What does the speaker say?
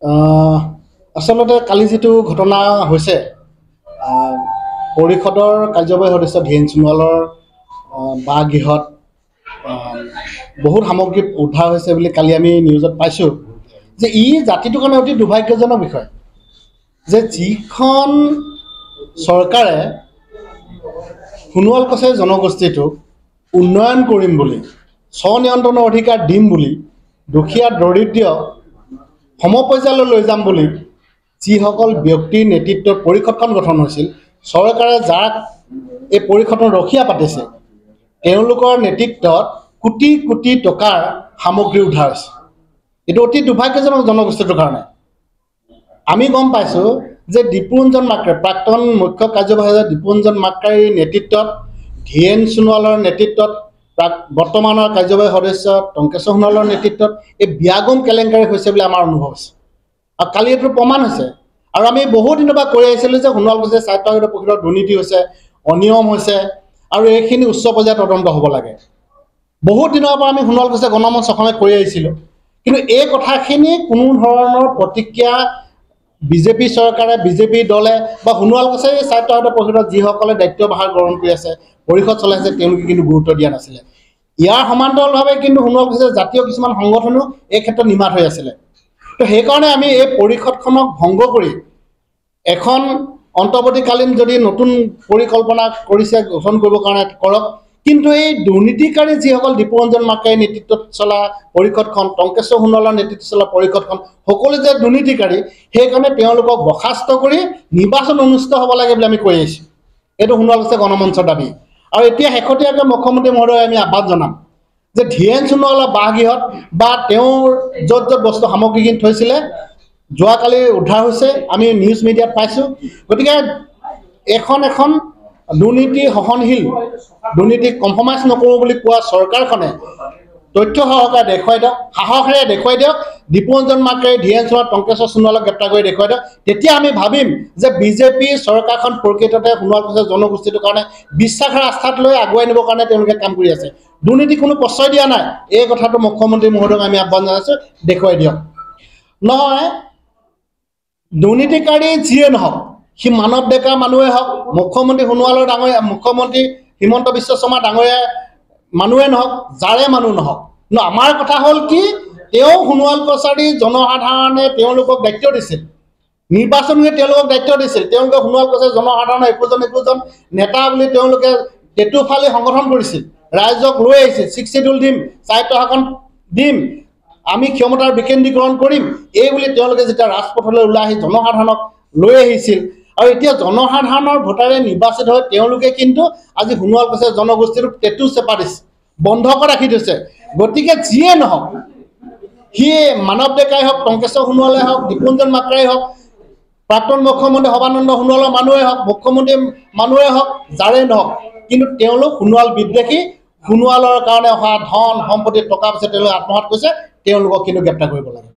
আচলতে কালি যিটো ঘটনা হৈছে পৰিষদৰ কাৰ্যবাহী সদস্য ধীৰেন সোণোৱালৰ বাসগৃহত বহুত সামগ্ৰী উদ্ধাৰ হৈছে বুলি কালি আমি নিউজত পাইছোঁ যে ই জাতিটোৰ কাৰণে অতি দুৰ্ভাগ্যজনক বিষয় যে যিখন চৰকাৰে সোণোৱাল কছাৰী জনগোষ্ঠীটোক উন্নয়ন কৰিম বুলি স্বনিয়ন্ত্ৰণৰ অধিকাৰ দিম বুলি দুখীয়া দৰিদ্ৰ সমপৰ্যায়লৈ লৈ যাম বুলি যিসকল ব্যক্তিৰ নেতৃত্বত পৰিষদখন গঠন হৈছিল চৰকাৰে যাক এই পৰিষদৰ ৰখীয়া পাতিছে তেওঁলোকৰ নেতৃত্বত কোটি কোটি টকাৰ সামগ্ৰী উদ্ধাৰ হৈছে। এইটো অতি দুৰ্ভাগ্যজনক জনগোষ্ঠীটোৰ কাৰণে। আমি গম পাইছোঁ যে দীপুৰঞ্জন মাকৰে প্ৰাক্তন মুখ্য কাৰ্যবাহী দীপুৰঞ্জন মাকৰেৰ নেতৃত্বত ধীৰেন সোণোৱালৰ নেতৃত্বত বৰ্তমানৰ কাৰ্যবাহী সদস্য টংকেশ্বৰ সোণোৱালৰ নেতৃত্বত এই বিয়াগম কেলেংকাৰী হৈছে বুলি আমাৰ অনুভৱ হৈছে আৰু কালি এইটো প্ৰমাণ হৈছে। আৰু আমি বহু দিনৰ পৰা কৈ আহিছিলোঁ যে সোণোৱাল কছাৰী স্বায়ত্তশাসিত পৰিষদৰ দুৰ্নীতি হৈছে, অনিয়ম হৈছে আৰু এইখিনি উচ্চ পৰ্যায়ত তদন্ত হ'ব লাগে। বহুত দিনৰ পৰা আমি সোণোৱাল কছাৰী গণমঞ্চ অসমে কৰি আহিছিলোঁ, কিন্তু এই কথাখিনি কোনো ধৰণৰ প্ৰতিক্ৰিয়া বিজেপি চৰকাৰে বিজেপি দলে বা সোণোৱাল কছাৰী স্বায়ত্তশাসিত পৰিষদত যিসকলে দায়িত্বভাৰ গ্ৰহণ কৰি আছে পৰিষদ চলাইছে তেওঁলোকে কিন্তু গুৰুত্ব দিয়া নাছিলে। ইয়াৰ সমান্তৰালভাৱে কিন্তু সোণোৱাল কছাৰী জাতীয় কিছুমান সংগঠনো এই ক্ষেত্ৰত নিমাত হৈ আছিলে। তো সেইকাৰণে আমি এই পৰিষদখনক ভংগ কৰি এখন অন্তৰ্বৰ্তীকালীন যদি নতুন পৰিকল্পনা কৰিছে গঠন কৰিবৰ কাৰণে কৰক, কিন্তু এই দুৰ্নীতিকাৰী যিসকল দীপুৰঞ্জন মাকৰেৰ নেতৃত্বত চলা পৰিষদখন টংকেশ্বৰ সোণোৱালৰ নেতৃত্বত চলা পৰিষদখন সকলো যে দুৰ্নীতিকাৰী সেইকাৰণে তেওঁলোকক বৰ্খাস্ত কৰি নিৰ্বাচন অনুষ্ঠিত হ'ব লাগে বুলি আমি কৈ আহিছোঁ। এইটো সোণোৱাল কছাৰী গণমঞ্চৰ দাবী। আৰু এতিয়া শেহতীয়াকৈ মুখ্যমন্ত্ৰী মহোদয় আমি আহ্বান জনাম যে ধীৰেন সোণোৱালৰ বাসগৃহত বা তেওঁৰ য'ত য'ত বস্তু সামগ্ৰীখিনি থৈছিলে যোৱাকালি উদ্ধাৰ হৈছে, আমি নিউজ মিডিয়াত পাইছোঁ। গতিকে এখন দুৰ্নীতি সহনশীল দুৰ্নীতিক কম্প্ৰমাইজ নকৰোঁ বুলি কোৱা চৰকাৰখনে তথ্য সহকাৰে দেখুৱাই দিয়ক, সাহসেৰে দেখুৱাই দিয়ক, দীপুৰঞ্জন মাকৰে ধীৰেন সোণোৱাল টংকেশ্বৰ সোণোৱালক গ্ৰেপ্তাৰ কৰি দেখুৱাই দিয়ক। তেতিয়া আমি ভাবিম যে বিজেপি চৰকাৰখন প্ৰকৃততে সোণোৱাল কছাৰী জনগোষ্ঠীটোৰ কাৰণে বিশ্বাসৰ আস্থাত লৈ আগুৱাই নিবৰ কাৰণে তেওঁলোকে কাম কৰি আছে। দুৰ্নীতি কোনো প্ৰশ্ৰয় দিয়া নাই। এই কথাটো মুখ্যমন্ত্ৰী মহোদয়ক আমি আহ্বান জনাইছোঁ, দেখুৱাই দিয়ক। নহয় দুৰ্নীতিকাৰী যিয়ে নহওক, সি মানৱ ডেকা মানুহে হওক, মুখ্যমন্ত্ৰী সোণোৱালৰ ডাঙৰীয়া, মুখ্যমন্ত্ৰী হিমন্ত বিশ্ব শৰ্মা ডাঙৰীয়া মানুহে নহওক, যাৰে মানুহ নহওক, কিন্তু আমাৰ কথা হ'ল কি তেওঁ সোণোৱাল কছাৰী জনসাধাৰণে তেওঁলোকক দায়িত্ব দিছিল, নিৰ্বাচন হৈ তেওঁলোকক দায়িত্ব দিছিল। তেওঁলোকে সোণোৱাল কছাৰী জনসাধাৰণৰ একোজন নেতা বুলি তেওঁলোকে টেটু ফালি সংগঠন কৰিছিল, ৰাইজক লৈ আহিছিল, 6 শিডিউল দিম, স্বায়ত্তশাসন দিম, আমি ক্ষমতাৰ বিকেন্দ্ৰীকৰণ কৰিম, এই বুলি তেওঁলোকে যেতিয়া ৰাজপথলৈ ওলাই আহি জনসাধাৰণক লৈ আহিছিল। আৰু এতিয়া জনসাধাৰণৰ ভোটাৰে নিৰ্বাচিত হৈ তেওঁলোকে কিন্তু আজি সোণোৱাল কছাৰী জনগোষ্ঠীটোক টেটু চেপা দিছে, বন্ধকত ৰাখি থৈছে। গতিকে যিয়ে নহওক, সি মানৱ ডেকাই হওক, টংকেশ্বৰ সোণোৱালে হওক, দীপুৰঞ্জন মাকৰাই হওক, প্ৰাক্তন মুখ্যমন্ত্ৰী সৰ্বানন্দ সোণোৱালৰ মানুহে হওক, মুখ্যমন্ত্ৰী মানুহে হওক, যাৰে নহওক, কিন্তু তেওঁলোক সোণোৱাল বিদ্বেষী, সোণোৱালৰ কাৰণে অহা ধন সম্পত্তি টকা পইচা তেওঁলোকে আত্মসাৎ কৰিছে, তেওঁলোকক কিন্তু গ্ৰেপ্তাৰ কৰিব লাগে।